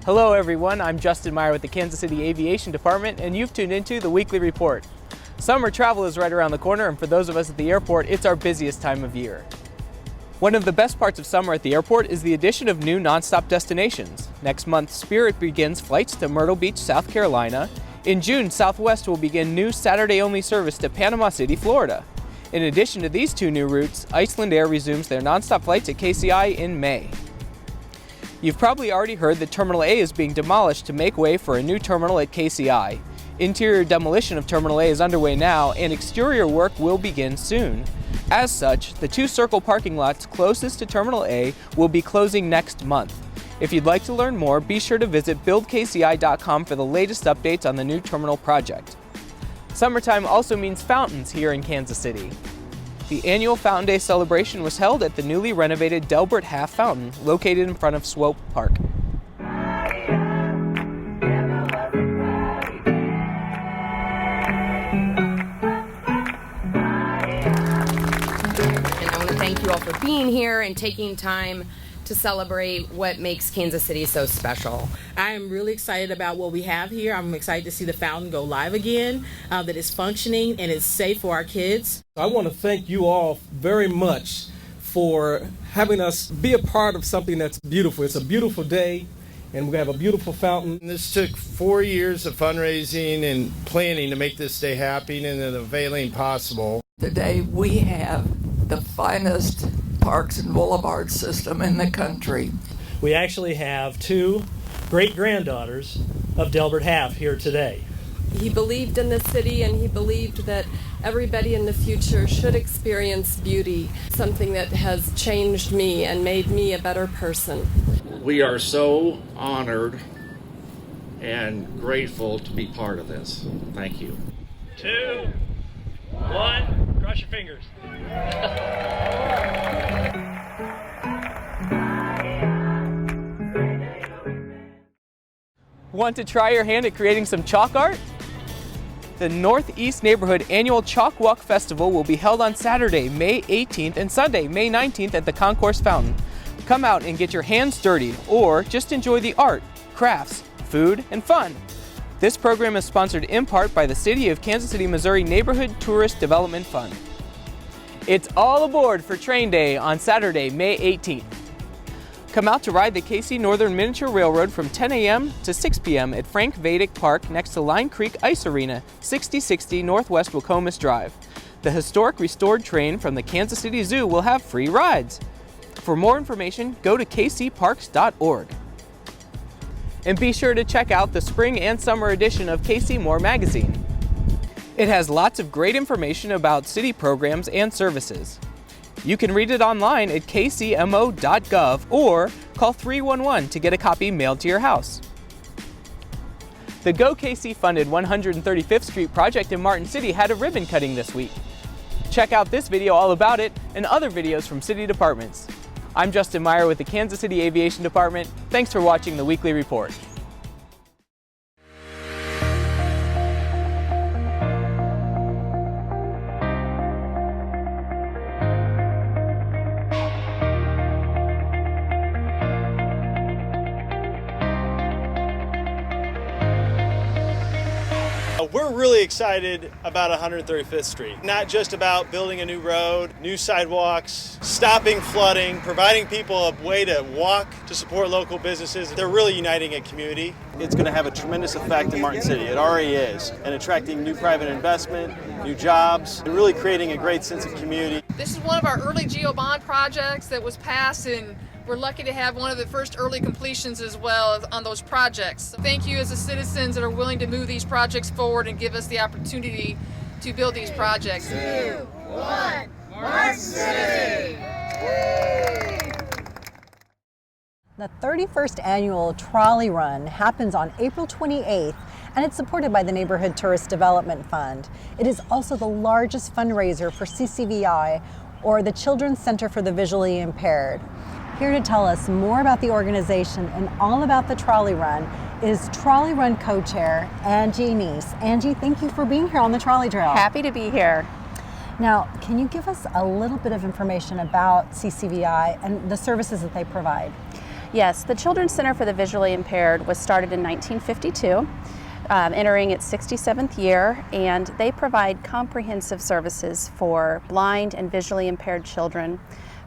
Hello everyone, I'm Justin Meyer with the Kansas City Aviation Department, and you've tuned into the Weekly Report. Summer travel is right around the corner, and for those of us at the airport, it's our busiest time of year. One of the best parts of summer at the airport is the addition of new nonstop destinations. Next month, Spirit begins flights to Myrtle Beach, South Carolina. In June, Southwest will begin new Saturday-only service to Panama City, Florida. In addition to these two new routes, Iceland Air resumes their nonstop flights at KCI in May. You've probably already heard that Terminal A is being demolished to make way for a new terminal at KCI. Interior demolition of Terminal A is underway now, and exterior work will begin soon. As such, the two circle parking lots closest to Terminal A will be closing next month. If you'd like to learn more, be sure to visit buildkci.com for the latest updates on the new terminal project. Summertime also means fountains here in Kansas City. The annual Fountain Day celebration was held at the newly renovated Delbert Half Fountain, located in front of Swope Park. And I want to thank you all for being here and taking time to celebrate what makes Kansas City so special. I am really excited about what we have here. I'm excited to see the fountain go live again, that it's functioning and it's safe for our kids. I want to thank you all very much for having us be a part of something that's beautiful. It's a beautiful day, and we have a beautiful fountain. This took 4 years of fundraising and planning to make this day happen and availing possible. Today we have the finest parks and boulevard system in the country. We actually have two great-granddaughters of Delbert Half here today. He believed in the city, and he believed that everybody in the future should experience beauty, something that has changed me and made me a better person. We are so honored and grateful to be part of this. Thank you. 2, 1, cross your fingers. Want to try your hand at creating some chalk art? The Northeast Neighborhood Annual Chalk Walk Festival will be held on Saturday, May 18th and Sunday, May 19th at the Concourse Fountain. Come out and get your hands dirty, or just enjoy the art, crafts, food, and fun. This program is sponsored in part by the City of Kansas City, Missouri Neighborhood Tourist Development Fund. It's all aboard for Train Day on Saturday, May 18th. Come out to ride the KC Northern Miniature Railroad from 10 a.m. to 6 p.m. at Frank Vadick Park next to Line Creek Ice Arena, 6060 Northwest Wacomas Drive. The historic restored train from the Kansas City Zoo will have free rides. For more information, go to kcparks.org. And be sure to check out the spring and summer edition of KC More magazine. It has lots of great information about city programs and services. You can read it online at kcmo.gov or call 311 to get a copy mailed to your house. The Go KC funded 135th Street project in Martin City had a ribbon cutting this week. Check out this video all about it and other videos from city departments. I'm Justin Meyer with the Kansas City Aviation Department. Thanks for watching the Weekly Report. We're really excited about 135th Street. Not just about building a new road, new sidewalks, stopping flooding, providing people a way to walk to support local businesses. They're really uniting a community. It's going to have a tremendous effect in Martin City. It already is. And attracting new private investment, new jobs, and really creating a great sense of community. This is one of our early GEO bond projects that was passed, and we're lucky to have one of the first early completions as well on those projects. So thank you as the citizens that are willing to move these projects forward and give us the opportunity to build these projects. 2, 1, Martin City! The 31st annual Trolley Run happens on April 28th, and it's supported by the Neighborhood Tourist Development Fund. It is also the largest fundraiser for CCVI, or the Children's Center for the Visually Impaired. Here to tell us more about the organization and all about the Trolley Run is Trolley Run co-chair Angie Neese. Angie, thank you for being here on the Trolley Trail. Happy to be here. Now, can you give us a little bit of information about CCVI and the services that they provide? Yes, the Children's Center for the Visually Impaired was started in 1952, entering its 67th year, and they provide comprehensive services for blind and visually impaired children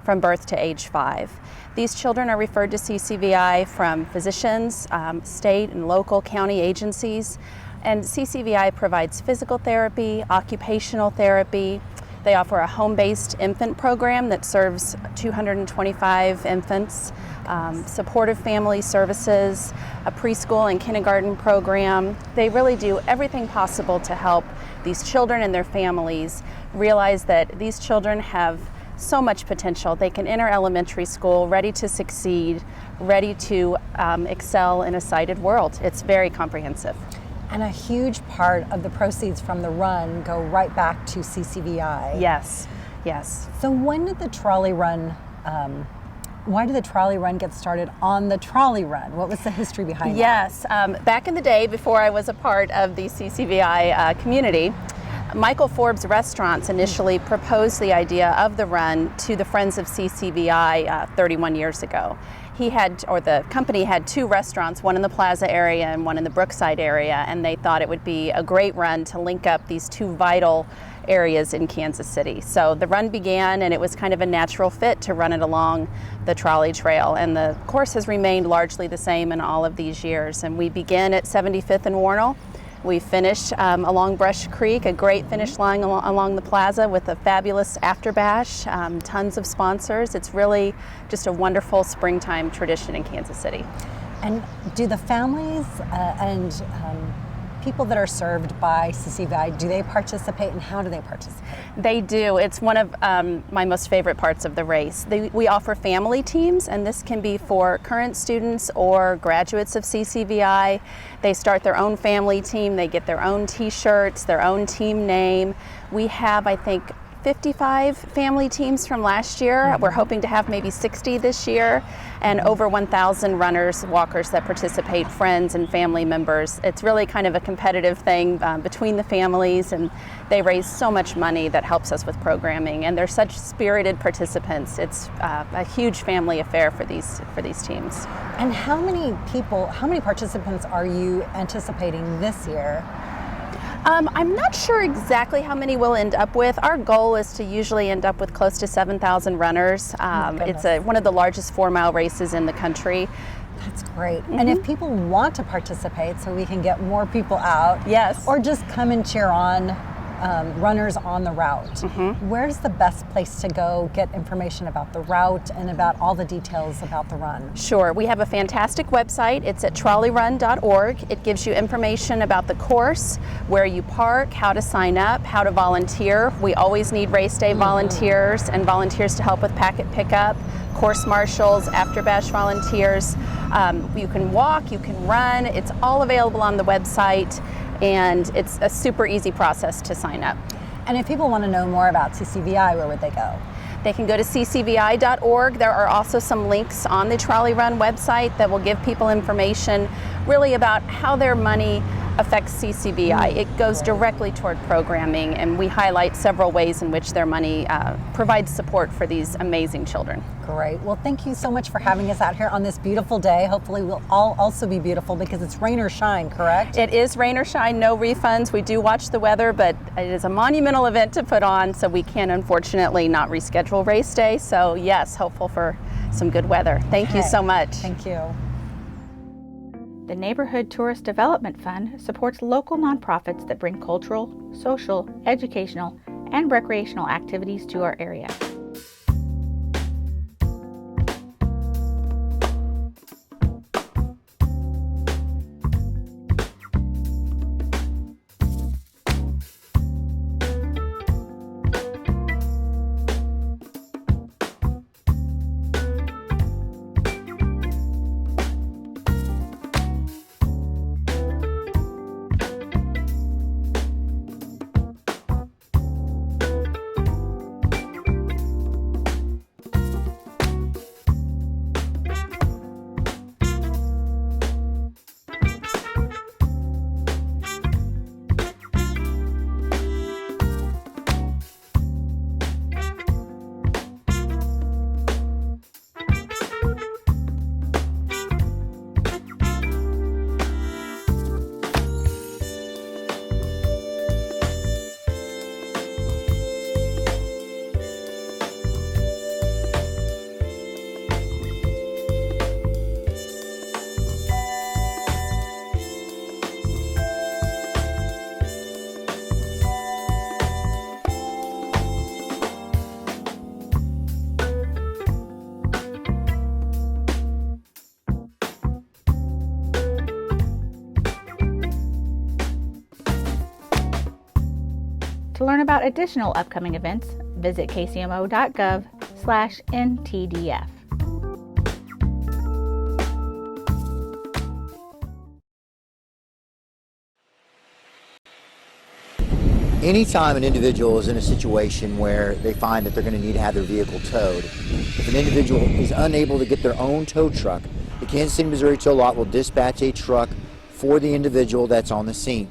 from birth to age 5. These children are referred to CCVI from physicians, state and local county agencies, and CCVI provides physical therapy, occupational therapy. They offer a home-based infant program that serves 225 infants, supportive family services, a preschool and kindergarten program. They really do everything possible to help these children and their families realize that these children have so much potential. They can enter elementary school ready to succeed, ready to excel in a sighted world. It's very comprehensive. And a huge part of the proceeds from the run go right back to CCVI. Yes, yes. So when did the Trolley Run, why did the Trolley Run get started on the Trolley Run? What was the history behind that? Yes, back in the day before I was a part of the CCVI community, Michael Forbes Restaurants initially proposed the idea of the run to the Friends of CCVI 31 years ago. The company had 2 restaurants, one in the Plaza area and one in the Brookside area, and they thought it would be a great run to link up these 2 vital areas in Kansas City. So the run began, and it was kind of a natural fit to run it along the trolley trail, and the course has remained largely the same in all of these years. And we begin at 75th and Warnell. We finish along Brush Creek, a great finish line along the plaza with a fabulous after bash, tons of sponsors. It's really just a wonderful springtime tradition in Kansas City. And do the families and people that are served by CCVI, do they participate, and how do they participate? They do. It's one of my most favorite parts of the race. We offer family teams, and this can be for current students or graduates of CCVI. They start their own family team, they get their own t-shirts, their own team name. We have, I think, 55 family teams from last year. Mm-hmm. We're hoping to have maybe 60 this year, and over 1,000 runners, walkers that participate, friends and family members. It's really kind of a competitive thing between the families, and they raise so much money that helps us with programming, and they're such spirited participants. It's a huge family affair for these teams. And how many participants are you anticipating this year? I'm not sure exactly how many we'll end up with. Our goal is to usually end up with close to 7,000 runners. It's one of the largest 4-mile races in the country. That's great. Mm-hmm. And if people want to participate so we can get more people out, yes, or just come and cheer on runners on the route, mm-hmm, where's the best place to go get information about the route and about all the details about the run? Sure. We have a fantastic website. It's at trolleyrun.org. It gives you information about the course, where you park, how to sign up, how to volunteer. We always need race day volunteers and volunteers to help with packet pickup, course marshals, after bash volunteers. You can walk, you can run. It's all available on the website, and it's a super easy process to sign up. And if people want to know more about CCVI, where would they go? They can go to ccvi.org. There are also some links on the Trolley Run website that will give people information really about how their money affects CCVI. It goes directly toward programming, and we highlight several ways in which their money provides support for these amazing children. Great. Well, thank you so much for having us out here on this beautiful day. Hopefully we'll all also be beautiful, because it's rain or shine, correct? It is rain or shine, no refunds. We do watch the weather, but it is a monumental event to put on, so we can unfortunately not reschedule race day. So yes, hopeful for some good weather. Thank you so much. Thank you. The Neighborhood Tourist Development Fund supports local nonprofits that bring cultural, social, educational, and recreational activities to our area. To learn about additional upcoming events, visit kcmo.gov/ntdf. Anytime an individual is in a situation where they find that they're going to need to have their vehicle towed, if an individual is unable to get their own tow truck, the Kansas City, Missouri tow lot will dispatch a truck for the individual that's on the scene.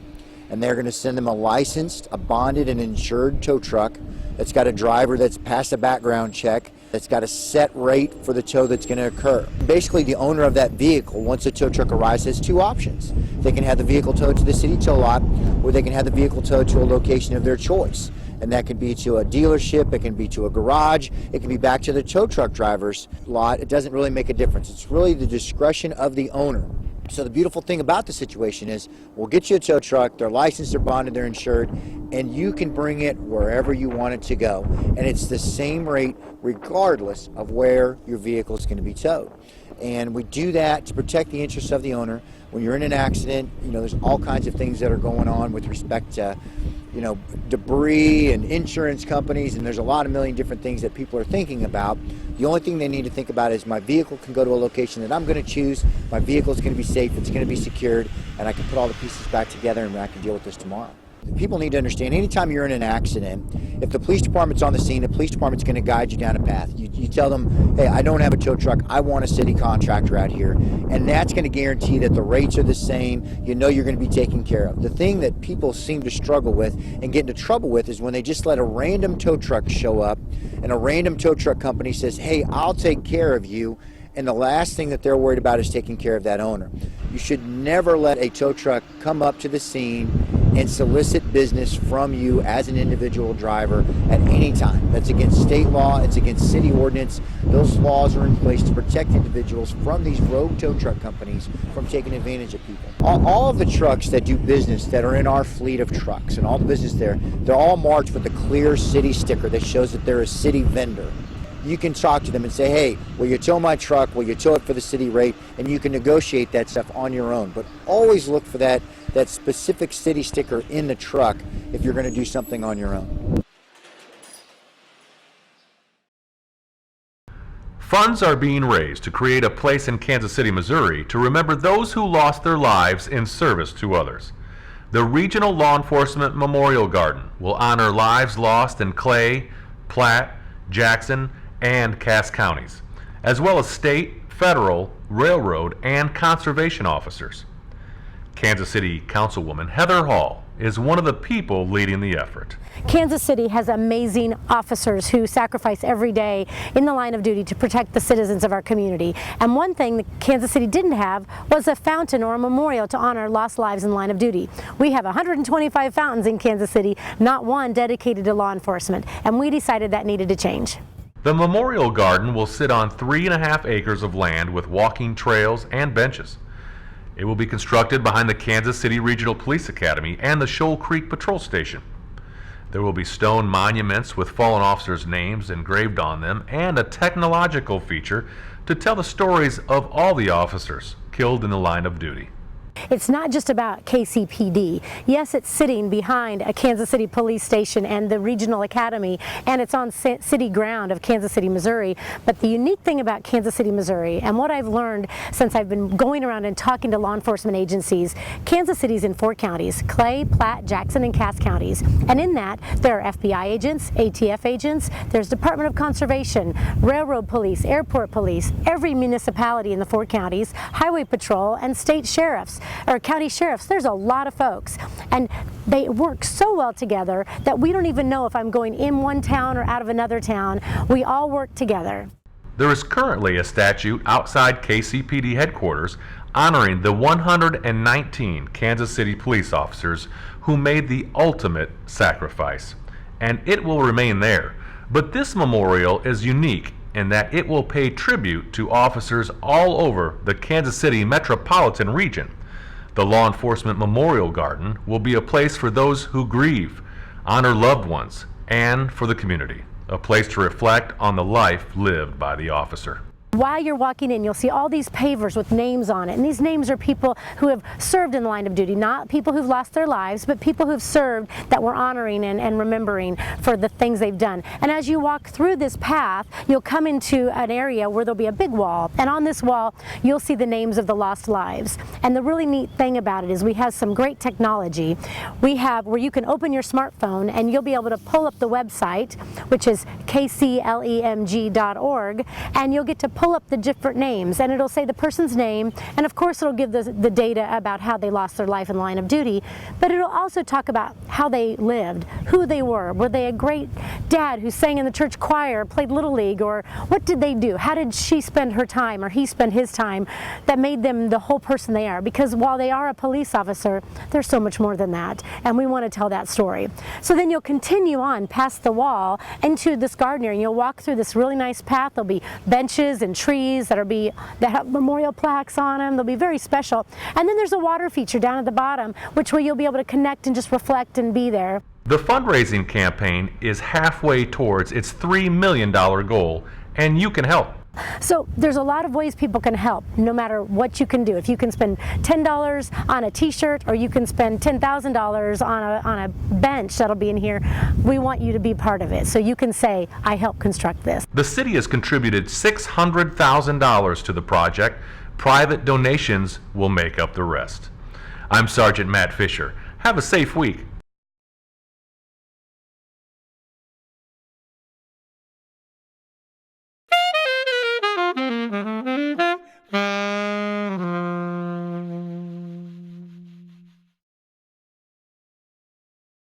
And they're going to send them a licensed, a bonded, and insured tow truck that's got a driver that's passed a background check, that's got a set rate for the tow that's going to occur. Basically, the owner of that vehicle, once the tow truck arrives, has two options. They can have the vehicle towed to the city tow lot, or they can have the vehicle towed to a location of their choice. And that can be to a dealership, it can be to a garage, it can be back to the tow truck driver's lot. It doesn't really make a difference. It's really the discretion of the owner. So the beautiful thing about the situation is we'll get you a tow truck, they're licensed, they're bonded, they're insured, and you can bring it wherever you want it to go. And it's the same rate regardless of where your vehicle is going to be towed. And we do that to protect the interests of the owner. When you're in an accident, there's all kinds of things that are going on with respect to debris and insurance companies, and there's a million different things that people are thinking about. The only thing they need to think about is my vehicle can go to a location that I'm going to choose, my vehicle is going to be safe, it's going to be secured, and I can put all the pieces back together and I can deal with this tomorrow. People need to understand, anytime you're in an accident, if the police department's on the scene, the police department's going to guide you down a path. You tell them, hey, I don't have a tow truck, I want a city contractor out here, and that's going to guarantee that the rates are the same, you're going to be taken care of. The thing that people seem to struggle with and get into trouble with is when they just let a random tow truck show up, and a random tow truck company says, hey, I'll take care of you, and the last thing that they're worried about is taking care of that owner. You should never let a tow truck come up to the scene and solicit business from you as an individual driver at any time. That's against state law, it's against city ordinance. Those laws are in place to protect individuals from these rogue tow truck companies from taking advantage of people. All of the trucks that do business that are in our fleet of trucks and all the business there, they're all marked with a clear city sticker that shows that they're a city vendor. You can talk to them and say, hey, will you tow my truck? Will you tow it for the city rate? And you can negotiate that stuff on your own. But always look for that specific city sticker in the truck if you're going to do something on your own. Funds are being raised to create a place in Kansas City, Missouri to remember those who lost their lives in service to others. The Regional Law Enforcement Memorial Garden will honor lives lost in Clay, Platte, Jackson, and Cass counties, as well as state, federal, railroad, and conservation officers. Kansas City Councilwoman Heather Hall is one of the people leading the effort. Kansas City has amazing officers who sacrifice every day in the line of duty to protect the citizens of our community. And one thing that Kansas City didn't have was a fountain or a memorial to honor lost lives in line of duty. We have 125 fountains in Kansas City, not one dedicated to law enforcement, and we decided that needed to change. The Memorial Garden will sit on 3.5 acres of land with walking trails and benches. It will be constructed behind the Kansas City Regional Police Academy and the Shoal Creek Patrol Station. There will be stone monuments with fallen officers' names engraved on them and a technological feature to tell the stories of all the officers killed in the line of duty. It's not just about KCPD. Yes, it's sitting behind a Kansas City police station and the regional academy, and it's on city ground of Kansas City, Missouri. But the unique thing about Kansas City, Missouri, and what I've learned since I've been going around and talking to law enforcement agencies, Kansas City's in 4 counties, Clay, Platte, Jackson, and Cass counties. And in that, there are FBI agents, ATF agents, there's Department of Conservation, Railroad Police, Airport Police, every municipality in the 4 counties, Highway Patrol, and state sheriffs, or county sheriffs. There's a lot of folks, and they work so well together that we don't even know if I'm going in one town or out of another town. We all work together. There is currently a statute outside KCPD headquarters honoring the 119 Kansas City police officers who made the ultimate sacrifice, and it will remain there. But this memorial is unique in that it will pay tribute to officers all over the Kansas City metropolitan region. The Law Enforcement Memorial Garden will be a place for those who grieve, honor loved ones, and for the community, a place to reflect on the life lived by the officer. While you're walking in, you'll see all these pavers with names on it, and these names are people who have served in the line of duty, not people who've lost their lives, but people who've served that we're honoring and remembering for the things they've done. And as you walk through this path, you'll come into an area where there'll be a big wall, and on this wall you'll see the names of the lost lives. And the really neat thing about it is we have some great technology. We have where you can open your smartphone and you'll be able to pull up the website, which is kclemg.org, and you'll get to pull up the different names, and it'll say the person's name, and of course it'll give the data about how they lost their life in the line of duty, but it'll also talk about how they lived, who they were they a great dad who sang in the church choir, played Little League, or what did they do? How did she spend her time or he spend his time that made them the whole person they are? Because while they are a police officer, they're so much more than that, and we want to tell that story. So then you'll continue on past the wall into this garden area, and you'll walk through this really nice path. There'll be benches and trees that have memorial plaques on them. They'll be very special. And then there's a water feature down at the bottom, which way you'll be able to connect and just reflect and be there. The fundraising campaign is halfway towards its $3 million goal, and you can help. So there's a lot of ways people can help, no matter what you can do. If you can spend $10 on a t-shirt, or you can spend $10,000 on a bench that'll be in here, we want you to be part of it. So you can say, I helped construct this. The city has contributed $600,000 to the project. Private donations will make up the rest. I'm Sergeant Matt Fisher. Have a safe week.